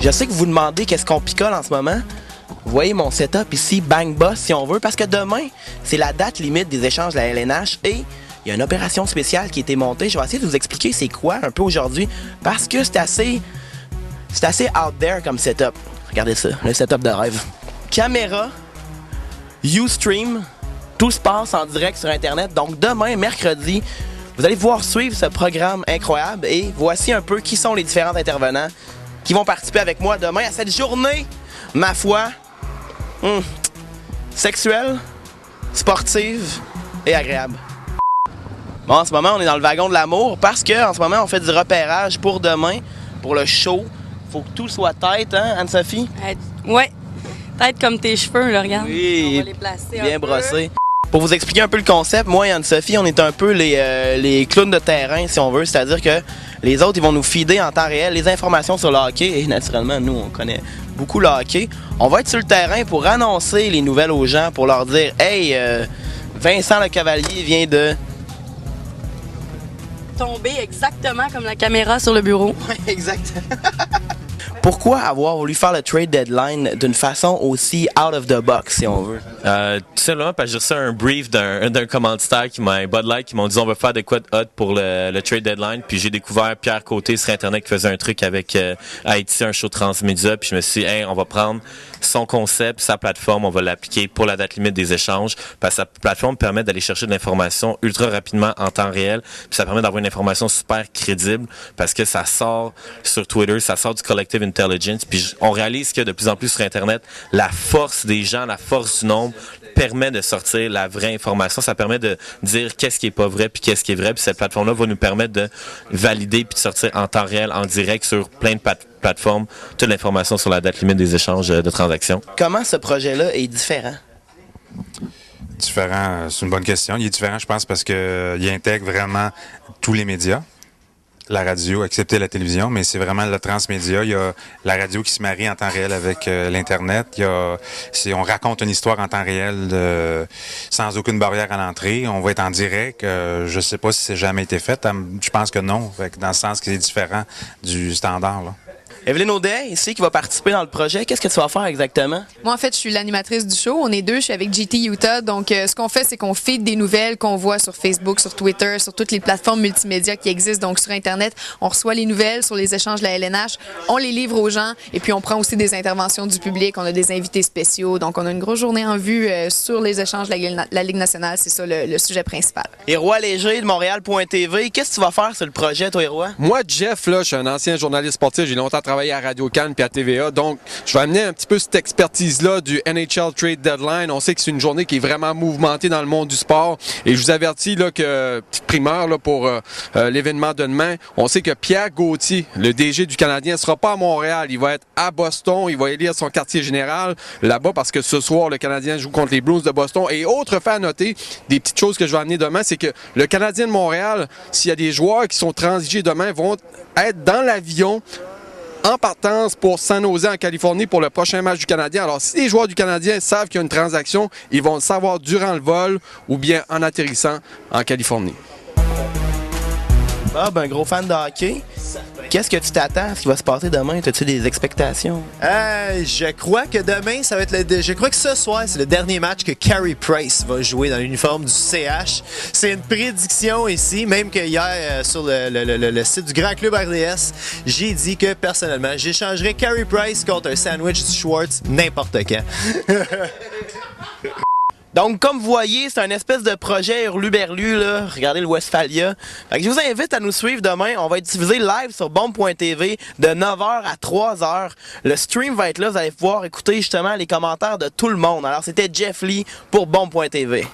Je sais que vous vous demandez qu'est-ce qu'on picole en ce moment. Vous voyez mon setup ici, Bang Boss si on veut, parce que demain, c'est la date limite des échanges de la LNH et il y a une opération spéciale qui a été montée. Je vais essayer de vous expliquer c'est quoi un peu aujourd'hui, parce que c'est assez out there comme setup. Regardez ça, le setup de rêve. Caméra, Ustream, tout se passe en direct sur Internet. Donc demain, mercredi, vous allez pouvoir suivre ce programme incroyable et voici un peu qui sont les différents intervenants qui vont participer avec moi demain à cette journée, ma foi, sexuelle, sportive et agréable. Bon, en ce moment, on est dans le wagon de l'amour parce qu'en ce moment, on fait du repérage pour demain, pour le show. Faut que tout soit tête, hein, Anne-Sophie? Ouais, tête comme tes cheveux, là, regarde. Oui, on va les placer bien brossés. Pour vous expliquer un peu le concept, moi et Anne-Sophie, on est un peu les clowns de terrain, si on veut. C'est-à-dire que les autres, ils vont nous feeder en temps réel les informations sur le hockey. Et naturellement, nous, on connaît beaucoup le hockey. On va être sur le terrain pour annoncer les nouvelles aux gens, pour leur dire « Hey, Vincent Le Cavalier vient de... » Tomber exactement comme la caméra sur le bureau. Oui, exactement. Pourquoi avoir voulu faire le trade deadline d'une façon aussi out of the box, si on veut? Tout simplement parce que j'ai reçu un brief d'un commanditaire Bud Light, qui m'ont dit on va faire de quoi de hot pour le trade deadline. Puis j'ai découvert Pierre Côté sur Internet qui faisait un truc avec Haïti, un show transmédia. Puis je me suis dit, hey, on va prendre son concept, sa plateforme, on va l'appliquer pour la date limite des échanges. Parce que sa plateforme permet d'aller chercher de l'information ultra rapidement en temps réel. Puis ça permet d'avoir une information super crédible parce que ça sort sur Twitter, ça sort du collective intelligence. Puis on réalise que de plus en plus sur Internet, la force des gens, la force du nombre permet de sortir la vraie information. Ça permet de dire qu'est-ce qui est pas vrai puis qu'est-ce qui est vrai. Puis cette plateforme-là va nous permettre de valider puis de sortir en temps réel, en direct sur plein de plateformes, toute l'information sur la date limite des échanges de transactions. Comment ce projet-là est différent? Différent, c'est une bonne question. Il est différent, je pense, parce qu'il intègre vraiment tous les médias. La radio, excepté la télévision, mais c'est vraiment le transmédia. Il y a la radio qui se marie en temps réel avec l'Internet. On raconte une histoire en temps réel sans aucune barrière à l'entrée. On va être en direct. Je sais pas si c'est jamais été fait. Je pense que non, dans le sens que c'est différent du standard, là. Evelyne Audet, ici, qui va participer dans le projet. Qu'est-ce que tu vas faire exactement? Moi, en fait, je suis l'animatrice du show. On est deux. Je suis avec GT Utah. Donc, ce qu'on fait, c'est qu'on feed des nouvelles qu'on voit sur Facebook, sur Twitter, sur toutes les plateformes multimédia qui existent. Donc, sur Internet, on reçoit les nouvelles sur les échanges de la LNH. On les livre aux gens. Et puis, on prend aussi des interventions du public. On a des invités spéciaux. Donc, on a une grosse journée en vue sur les échanges de la Ligue nationale. C'est ça le sujet principal. Hérois Léger de Montréal.tv. Qu'est-ce que tu vas faire sur le projet, toi, Hérois? Moi, Jeff, là, je suis un ancien journaliste sportif. J'ai longtemps travaillé à Radio-Can puis à TVA. Donc, je vais amener un petit peu cette expertise-là du NHL Trade Deadline. On sait que c'est une journée qui est vraiment mouvementée dans le monde du sport. Et je vous avertis là, que, petite primeur là, pour l'événement de demain, on sait que Pierre Gauthier, le DG du Canadien, ne sera pas à Montréal. Il va être à Boston. Il va élire son quartier général là-bas parce que ce soir, le Canadien joue contre les Blues de Boston. Et autre fait à noter, des petites choses que je vais amener demain, c'est que le Canadien de Montréal, s'il y a des joueurs qui sont transigés demain, vont être dans l'avion en partance pour San Jose en Californie pour le prochain match du Canadien. Alors, si les joueurs du Canadien savent qu'il y a une transaction, ils vont le savoir durant le vol ou bien en atterrissant en Californie. Bob, un gros fan de hockey. Qu'est-ce que tu t'attends à ce qui va se passer demain? As-tu des expectations? Je crois que demain, ça va être je crois que ce soir, c'est le dernier match que Carey Price va jouer dans l'uniforme du CH. C'est une prédiction ici, même que hier, sur le site du Grand Club RDS, j'ai dit que, personnellement, j'échangerais Carey Price contre un sandwich du Schwartz n'importe quand. Donc, comme vous voyez, c'est un espèce de projet hurluberlu, là. Regardez le Westphalia. Fait que je vous invite à nous suivre demain. On va être diffusé live sur bombe.tv de 9h à 3h. Le stream va être là. Vous allez pouvoir écouter justement les commentaires de tout le monde. Alors, c'était Jeff Lee pour bombe.tv.